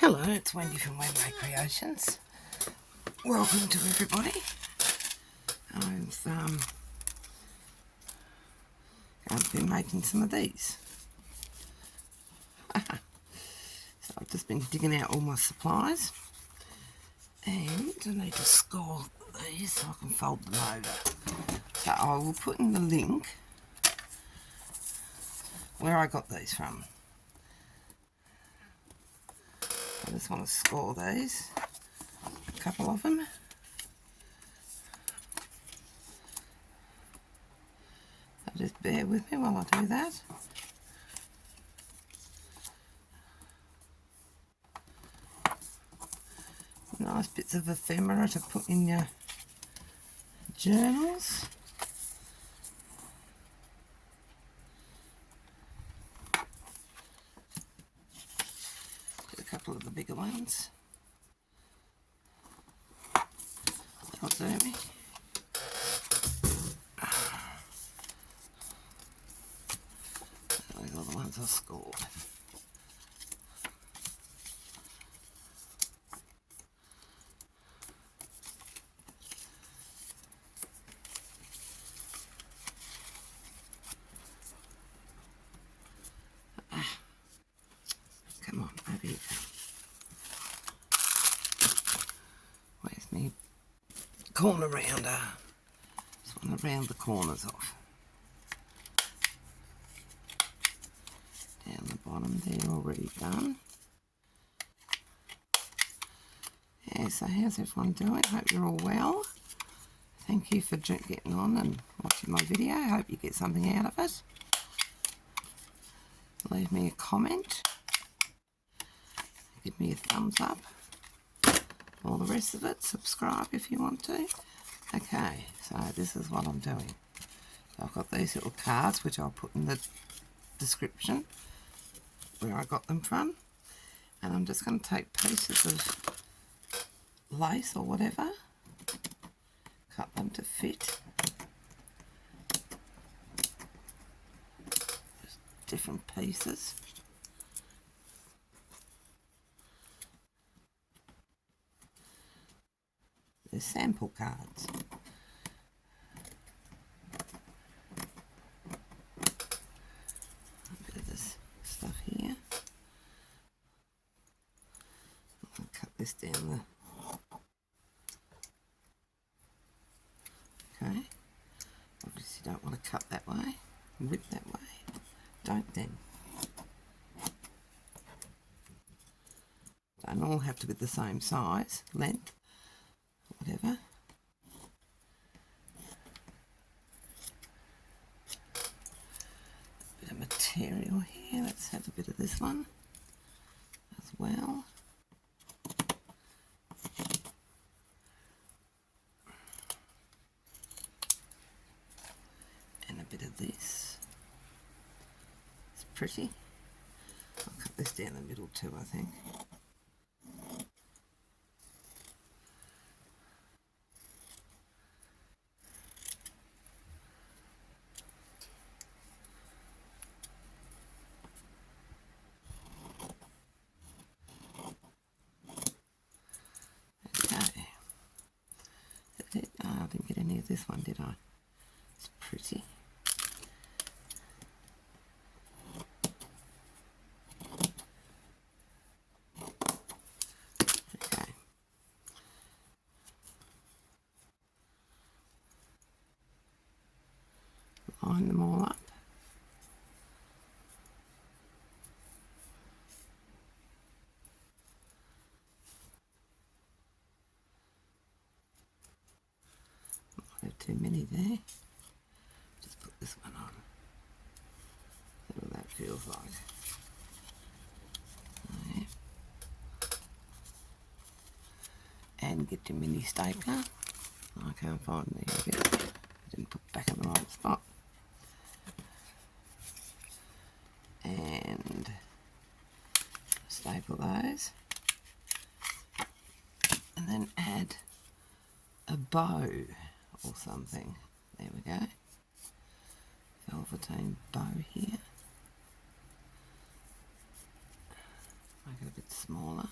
Hello, it's Wendy from Wendy Creations. Welcome to everybody. I've been making some of these. So I've just been digging out all my supplies, and I need to score these so I can fold them over. So I will put in the link where I got these from. I just want to score these, a couple of them. So just bear with me while I do that. Nice bits of ephemera to put in your journals. A couple of the bigger ones. That'll do me. Those are the ones I scored. Come on, over here. Where's me corner rounder? Just want to round the corners off. Down the bottom there, already done. Yeah, so how's everyone doing? Hope you're all well. Thank you for getting on and watching my video. Hope you get something out of it. Leave me a comment. Give me a thumbs up. All the rest of it, subscribe if you want to. Okay, so this is what I'm doing. So I've got these little cards, which I'll put in the description where I got them from. And I'm just going to take pieces of lace or whatever, cut them to fit. Just different pieces. They're sample cards. A bit of this stuff here. I'll cut this down the... Okay. Obviously you don't want to cut that way, rip that way. Don't then. Don't all have to be the same size, length, whatever. Bit of material here. Let's have a bit of this one as well. And a bit of this. It's pretty. I'll cut this down the middle too, I think. Oh, I didn't get any of this one, did I? It's pretty. Okay. Line them all up. Too many there. Just put this one on. See what that feels like. There. And get your mini stapler. I can't find it. I didn't put back in the right spot. And staple those. And then add a bow or something. There we go. Velveteen bow here. Make it a bit smaller.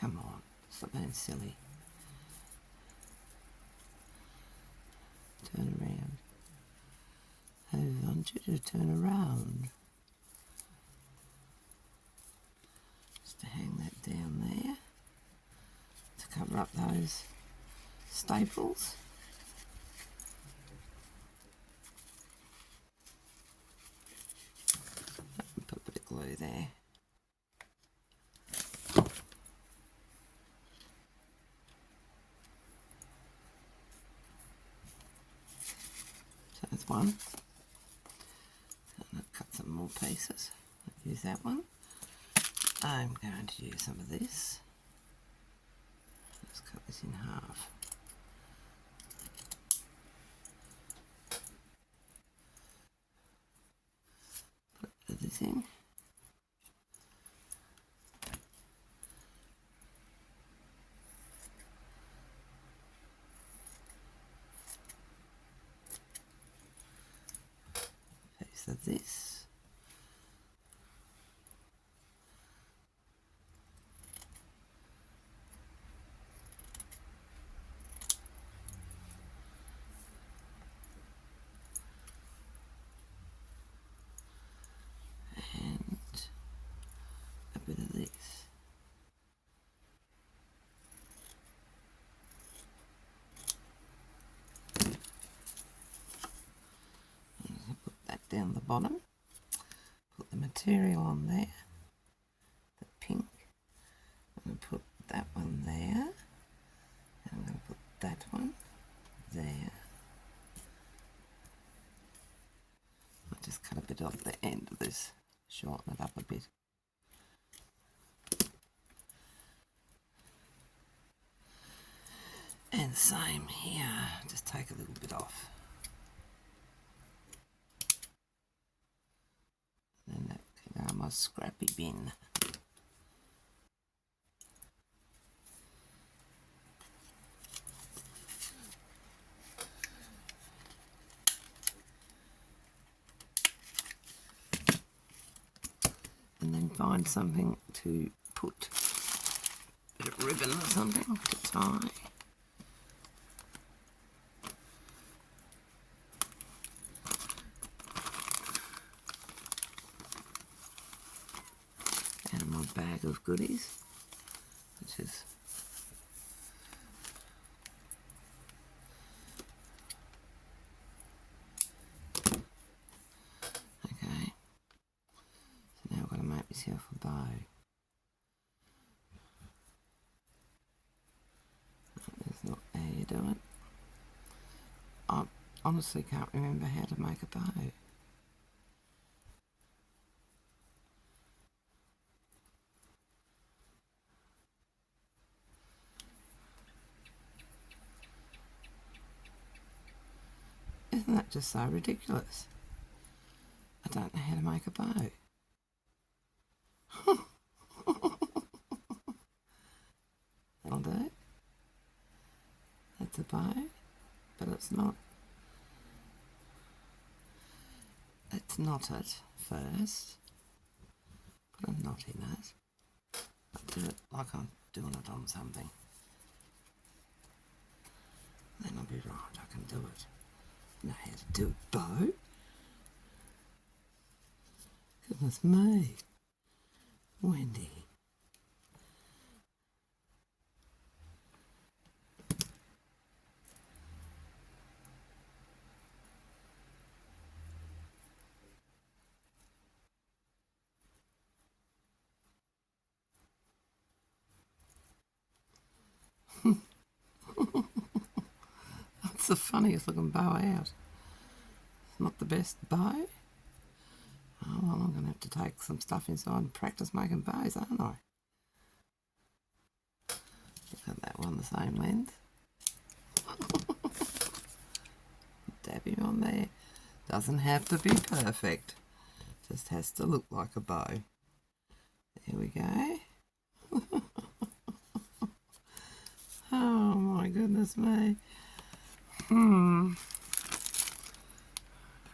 Come on, stop being silly. Turn around. I want you to turn around. Just to hang that down there to cover up those staples. Put a bit of glue there. So that's one. And I'll cut some more pieces. I'll use that one. I'm going to use some of this. Let's cut this in half. Put this in. Piece of this. Bit of this. Put that down the bottom. Put the material on there. The pink. I'm going to put that one there. And I'm going to put that one there. I'll just cut a bit off the end of this. Shorten it up a bit. And same here, just take a little bit off. And that can go in my scrappy bin. And then find something to put a bit of ribbon or something to tie. Bag of goodies, which is okay. So now I've got to make myself a bow. That's not how you do it. I honestly can't remember how to make a bow. Isn't that just so ridiculous? I don't know how to make a bow. That'll do. That's a bow, but it's not. Let's knot it first. Put a knot in it. I'll do it like I'm doing it on something. Then I'll be right, I can do it. Know how to do a bow. Goodness me. Wendy. That's the funniest looking bow out. It's not the best bow. Oh well, I'm going to have to take some stuff inside and practice making bows, aren't I? Look at that one, the same length. Dab him on there. Doesn't have to be perfect. Just has to look like a bow. There we go. Oh my goodness me.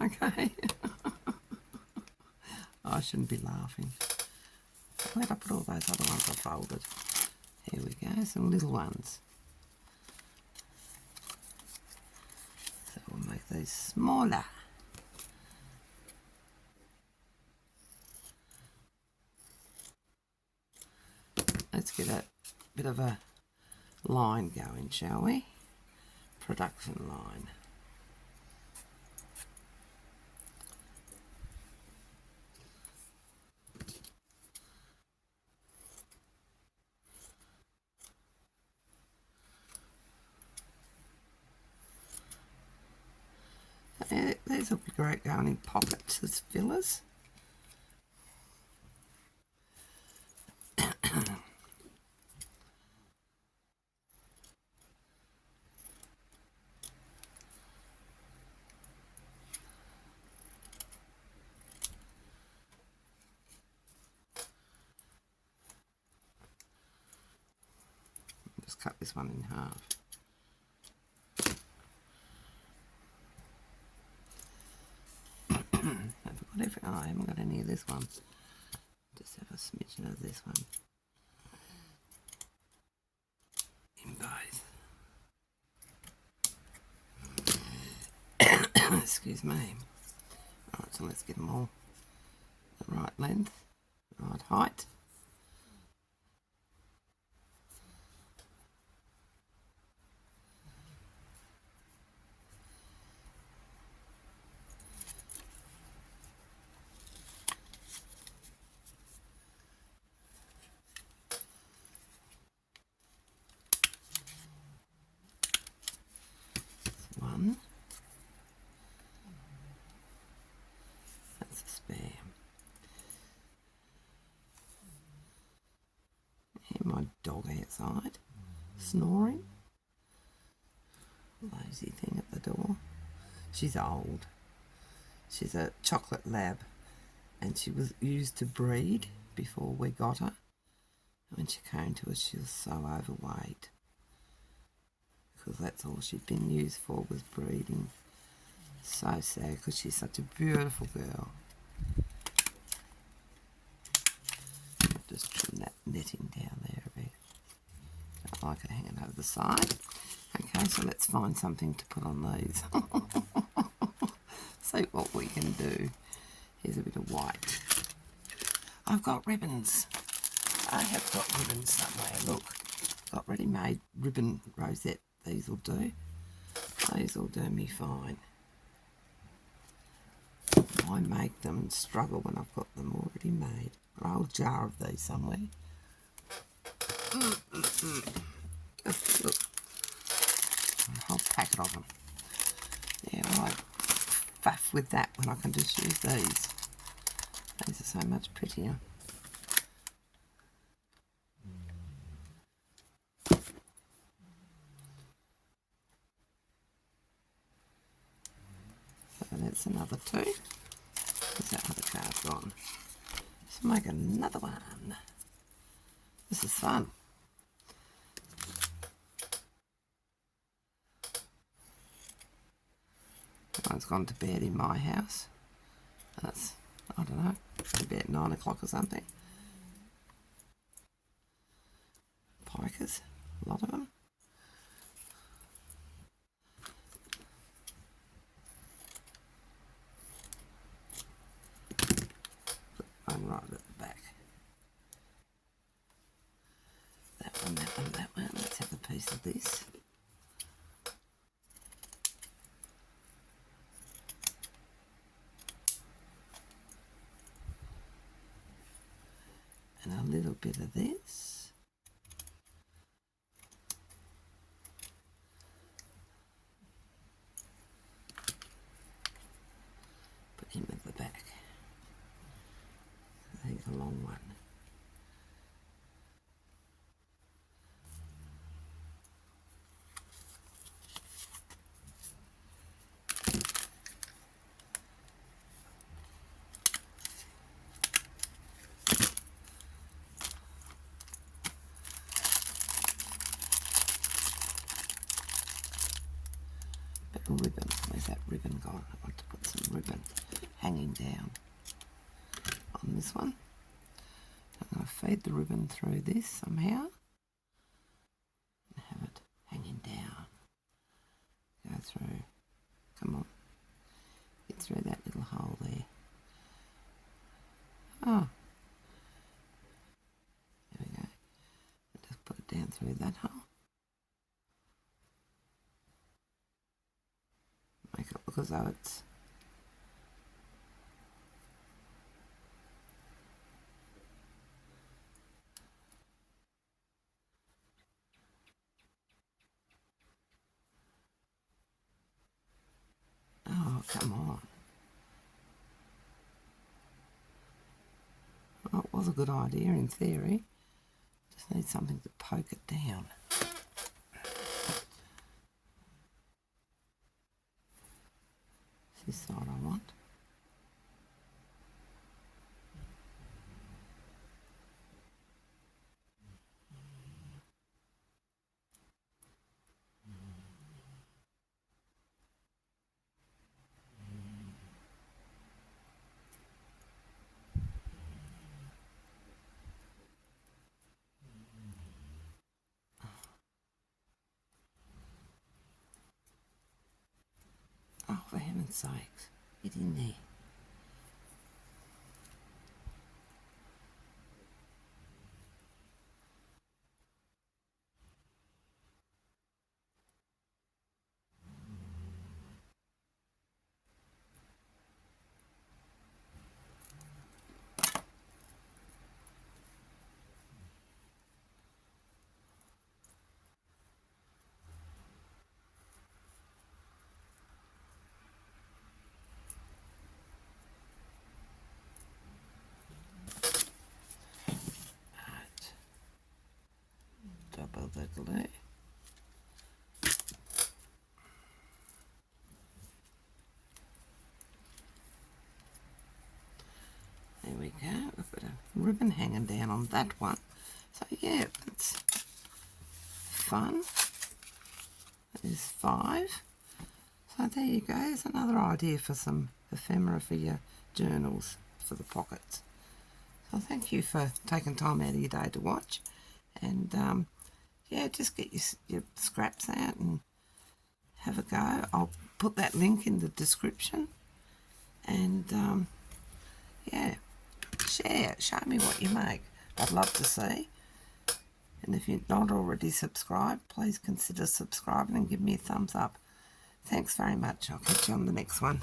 Okay. I shouldn't be laughing. Where'd I put all those other ones I folded? Here we go, some little ones. So we'll make these smaller. Let's get a bit of a line going, shall we? Production line. These will be great going in pockets as fillers. Just cut this one in half. I haven't got any of this one. Just have a smidgen of this one. In both. Excuse me. Alright, so let's get them all the right length, the right height. One. That's a spare. And my dog outside, snoring. Lazy thing at the door. She's old. She's a chocolate lab, and she was used to breed before we got her. When she came to us, she was so overweight, because that's all she'd been used for, was breeding. So sad, because she's such a beautiful girl. Just trim that netting down there a bit. I like it hanging over the side. Okay, so let's find something to put on these. See what we can do. Here's a bit of white. I've got ribbons. I have got ribbons somewhere. Look, got ready-made ribbon rosette. These will do. These will do me fine. I make them and struggle when I've got them already made. A whole jar of these somewhere. Look, a whole packet of them. Yeah, I faff with that when I can just use these. These are so much prettier. So that's another two. Where's that other card gone? Let's make another one. This is fun. One's gone to bed in my house. That's, I don't know, about 9 o'clock or something. Pikers, a lot of them. Put one right at the back. That one, that one, that one. Let's have a piece of this. And a little bit of this. Put him at the back. He's a long one. Ribbon. Where's that ribbon gone? I want to put some ribbon hanging down on this one. I'm going to feed the ribbon through this somehow. through. Come on. Get through that little hole there. Oh. There we go. Just put it down through that hole. Make it look as though it's... Oh, come on. Well, it was a good idea in theory. Just need something to poke it down. This side I want. Oh, for heaven's sakes, get in there. Right. Double the glue. There we go. We've got a ribbon hanging down on that one. So yeah, it's fun. That is 5. So there you go. There's another idea for some ephemera for your journals, for the pockets. So thank you for taking time out of your day to watch. And yeah, just get your scraps out and have a go. I'll put that link in the description. And yeah, share. Show me what you make. I'd love to see. And if you're not already subscribed, please consider subscribing and give me a thumbs up. Thanks very much. I'll catch you on the next one.